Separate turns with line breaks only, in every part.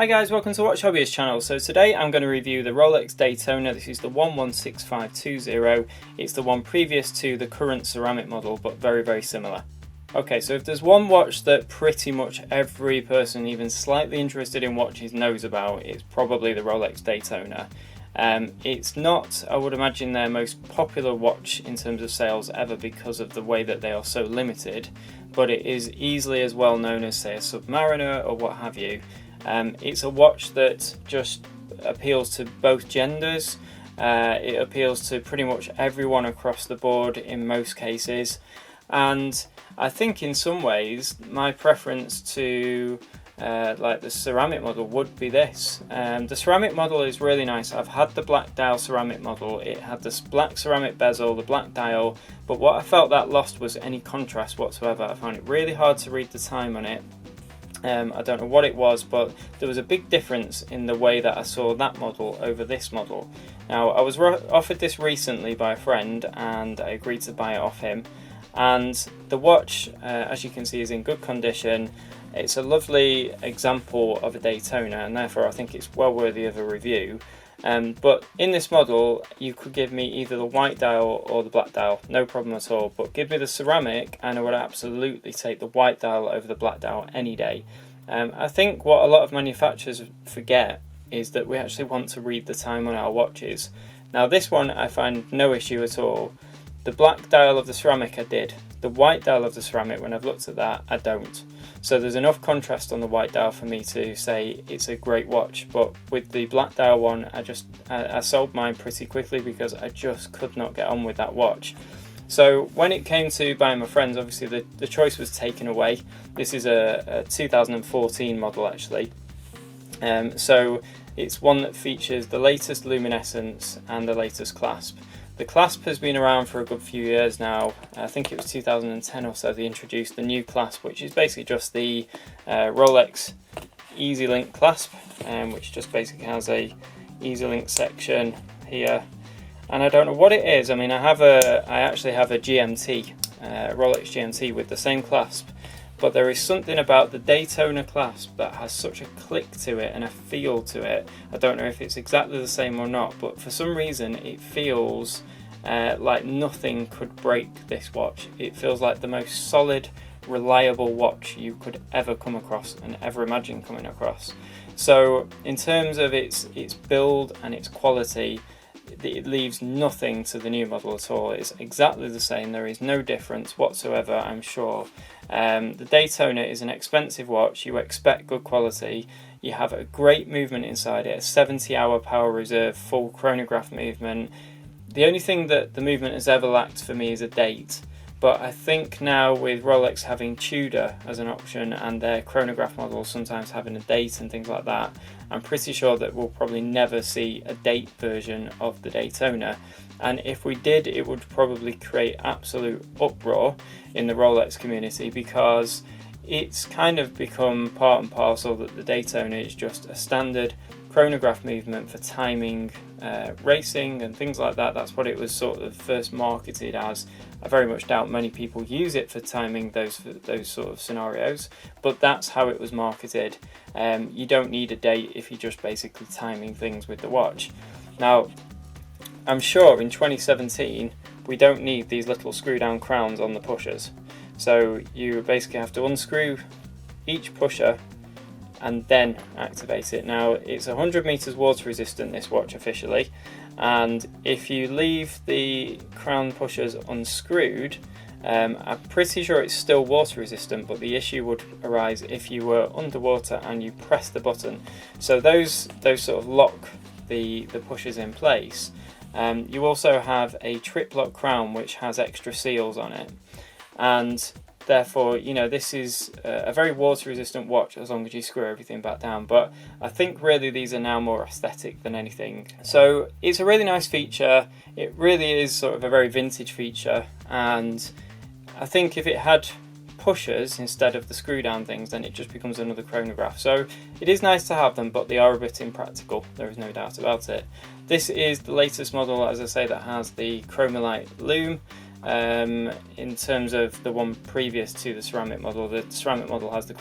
Hi guys, welcome to Watch Hobbyist channel. So today I'm going to review the Rolex Daytona. This is the 116520. It's the one previous to the current ceramic model, but very similar. Okay, so if there's one watch that pretty much every person even slightly interested in watches knows about, it's probably the Rolex Daytona. It's not, I would imagine, their most popular watch in terms of sales ever because of the way that they are so limited, but it is easily as well known as, say, a Submariner or what have you. It's a watch that just appeals to both genders. It appeals to pretty much everyone across the board in most cases, and I think in some ways my preference to like the ceramic model would be this. The ceramic model is really nice. I've had the black dial ceramic model. It had this black ceramic bezel, the black dial, but what I felt that lost was any contrast whatsoever. I found it really hard to read the time on it. I don't know what it was, but there was a big difference in the way that I saw that model over this model. Now, I was offered this recently by a friend and I agreed to buy it off him. And the watch, as you can see, is in good condition. It's a lovely example of a Daytona, and therefore I think it's well worthy of a review. But in this model, you could give me either the white dial or the black dial, no problem at all. But give me the ceramic and I would absolutely take the white dial over the black dial any day. I think what a lot of manufacturers forget is that we actually want to read the time on our watches. Now this one I find no issue at all. The black dial of the ceramic I did. The white dial of the ceramic, when I've looked at that, I don't. So there's enough contrast on the white dial for me to say it's a great watch. But with the black dial one, I sold mine pretty quickly because I just could not get on with that watch. So when it came to buying my friends, obviously the choice was taken away. This is a 2014 model actually. So it's one that features the latest luminescence and the latest clasp. The clasp has been around for a good few years now. I think it was 2010 or so they introduced the new clasp, which is basically just the Rolex Easy Link clasp, which just basically has a Easy Link section here. And I don't know what it is. I mean, I actually have a GMT, Rolex GMT with the same clasp, but there is something about the Daytona clasp that has such a click to it and a feel to it. I don't know if it's exactly the same or not, but for some reason it feels like nothing could break this watch. It feels like the most solid, reliable watch you could ever come across and ever imagine coming across. So in terms of its build and its quality, it leaves nothing to the new model at all. It's exactly the same. There is no difference whatsoever, I'm sure. The Daytona is an expensive watch. You expect good quality. You have a great movement inside it, a 70-hour power reserve, full chronograph movement. The only thing that the movement has ever lacked for me is a date. But I think now with Rolex having Tudor as an option and their chronograph models sometimes having a date and things like that, I'm pretty sure that we'll probably never see a date version of the Daytona. And if we did, it would probably create absolute uproar in the Rolex community because it's kind of become part and parcel that the Daytona is just a standard chronograph movement for timing racing and things like that. That's what it was sort of first marketed as. I very much doubt many people use it for timing those sort of scenarios, but that's how it was marketed. You don't need a date if you're just basically timing things with the watch. Now, I'm sure in 2017 we don't need these little screw down crowns on the pushers. So you basically have to unscrew each pusher and then activate it. Now it's 100 meters water resistant, this watch officially, and if you leave the crown pushers unscrewed, I'm pretty sure it's still water resistant, but the issue would arise if you were underwater and you press the button. So those sort of lock the pushers in place. You also have a trip lock crown which has extra seals on it, and therefore, you know, this is a very water resistant watch as long as you screw everything back down. But I think really these are now more aesthetic than anything. So it's a really nice feature. It really is sort of a very vintage feature. And I think if it had pushers instead of the screw down things, then it just becomes another chronograph. So it is nice to have them, but they are a bit impractical. There is no doubt about it. This is the latest model, as I say, that has the Chromolite loom. In terms of the one previous to the ceramic model has the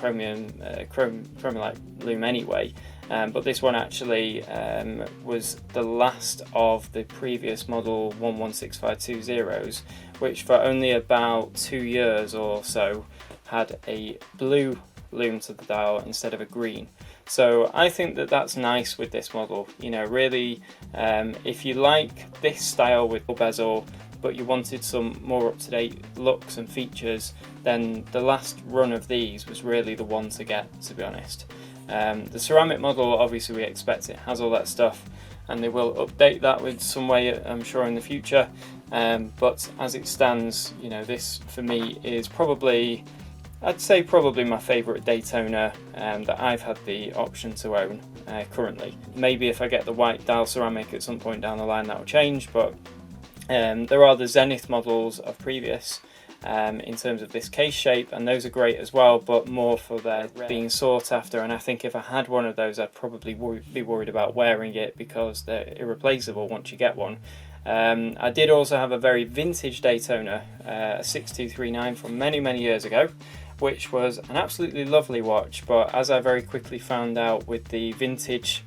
Chromolite loom anyway, but this one actually was the last of the previous model 116520s, which for only about 2 years or so had a blue lume to the dial instead of a green. So I think that that's nice with this model. You know, really, if you like this style with bezel, but you wanted some more up-to-date looks and features, then the last run of these was really the one to get, to be honest. The ceramic model, obviously we expect it has all that stuff, and they will update that with some way, I'm sure, in the future. But as it stands, you know, this for me is probably, I'd say probably my favourite Daytona that I've had the option to own currently. Maybe if I get the white dial ceramic at some point down the line, that will change, but there are the Zenith models of previous in terms of this case shape, and those are great as well, but more for their being sought after. And I think if I had one of those, I'd probably be worried about wearing it because they're irreplaceable once you get one. I did also have a very vintage Daytona, a 6239 from many years ago, which was an absolutely lovely watch, but as I very quickly found out with the vintage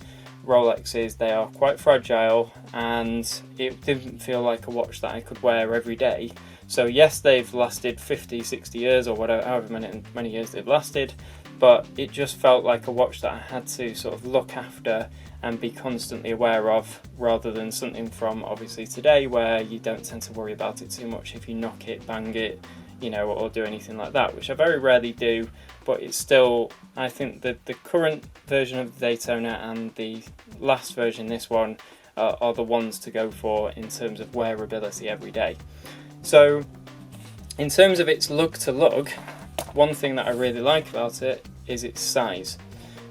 Rolexes, they are quite fragile, and it didn't feel like a watch that I could wear every day. So yes, they've lasted 50, 60 years or whatever, however many years they've lasted, but it just felt like a watch that I had to sort of look after and be constantly aware of, rather than something from obviously today where you don't tend to worry about it too much if you knock it, bang it, you know, or do anything like that, which I very rarely do. But it's still, I think that the current version of the Daytona and the last version, this one, are the ones to go for in terms of wearability every day. So in terms of its lug to lug, one thing that I really like about it is its size.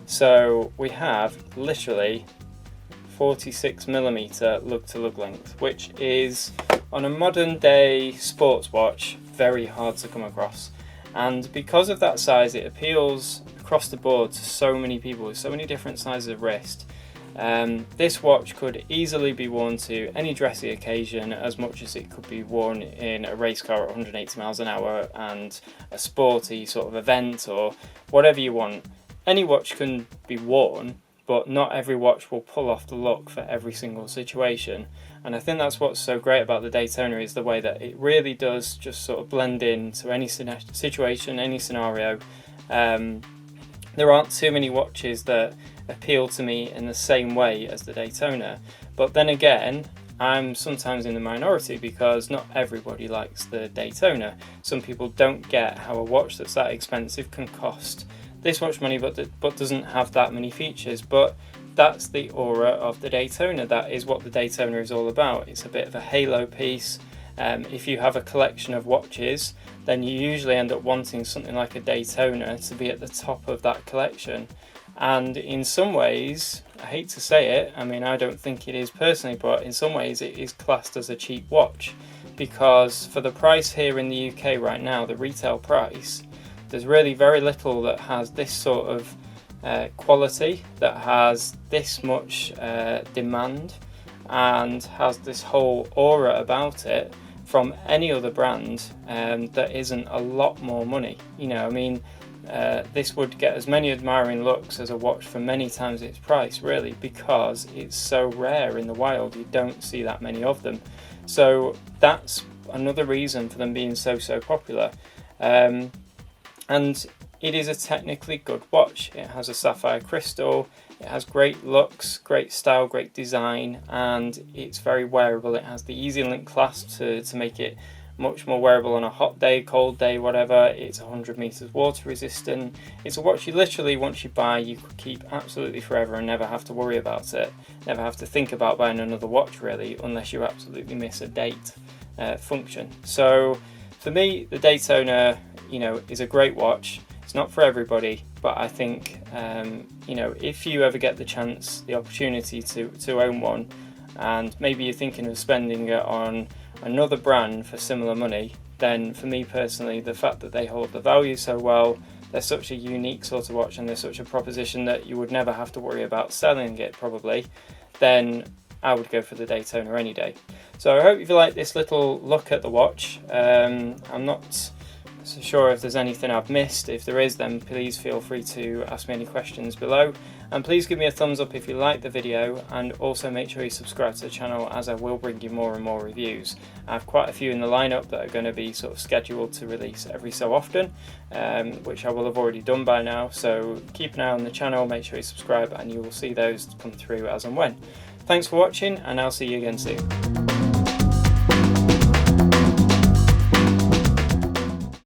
So we have literally 46mm lug to lug length, which is on a modern day sports watch very hard to come across. And because of that size, it appeals across the board to so many people with so many different sizes of wrist. This watch could easily be worn to any dressy occasion, as much as it could be worn in a race car at 180 miles an hour and a sporty sort of event or whatever you want. Any watch can be worn, but not every watch will pull off the look for every single situation. And I think that's what's so great about the Daytona, is the way that it really does just sort of blend in to any situation, any scenario. There aren't too many watches that appeal to me in the same way as the Daytona, but then again, I'm sometimes in the minority because not everybody likes the Daytona. Some people don't get how a watch that's that expensive can cost this much money but doesn't have that many features. But that's the aura of the Daytona. That is what the Daytona is all about. It's a bit of a halo piece. If you have a collection of watches, then you usually end up wanting something like a Daytona to be at the top of that collection. And in some ways, I hate to say it, I mean, I don't think it is personally, but in some ways it is classed as a cheap watch, because for the price here in the UK right now, the retail price, there's really very little that has this sort of quality, that has this much demand, and has this whole aura about it from any other brand that isn't a lot more money. You know, I mean, this would get as many admiring looks as a watch for many times its price, really, because it's so rare in the wild. You don't see that many of them. So that's another reason for them being so popular. And it is a technically good watch. It has a sapphire crystal, it has great looks, great style, great design, and it's very wearable. It has the Easy Link clasp to make it much more wearable on a hot day, cold day, whatever. It's 100 meters water resistant. It's a watch you literally, once you buy, you could keep absolutely forever and never have to worry about it, never have to think about buying another watch, really, unless you absolutely miss a date function. So for me, the Daytona, you know, is a great watch. It's not for everybody, but I think you know, if you ever get the chance, the opportunity to own one, and maybe you're thinking of spending it on another brand for similar money, then for me personally, the fact that they hold the value so well, they're such a unique sort of watch, and they're such a proposition that you would never have to worry about selling it probably, then I would go for the Daytona any day. So I hope you like this little look at the watch. I'm not so sure if there's anything I've missed. If there is, then please feel free to ask me any questions below, and please give me a thumbs up if you like the video, and also make sure you subscribe to the channel, as I will bring you more and more reviews. I have quite a few in the lineup that are going to be sort of scheduled to release every so often, which I will have already done by now, so keep an eye on the channel, make sure you subscribe, and you will see those come through as and when. Thanks for watching, and I'll see you again soon.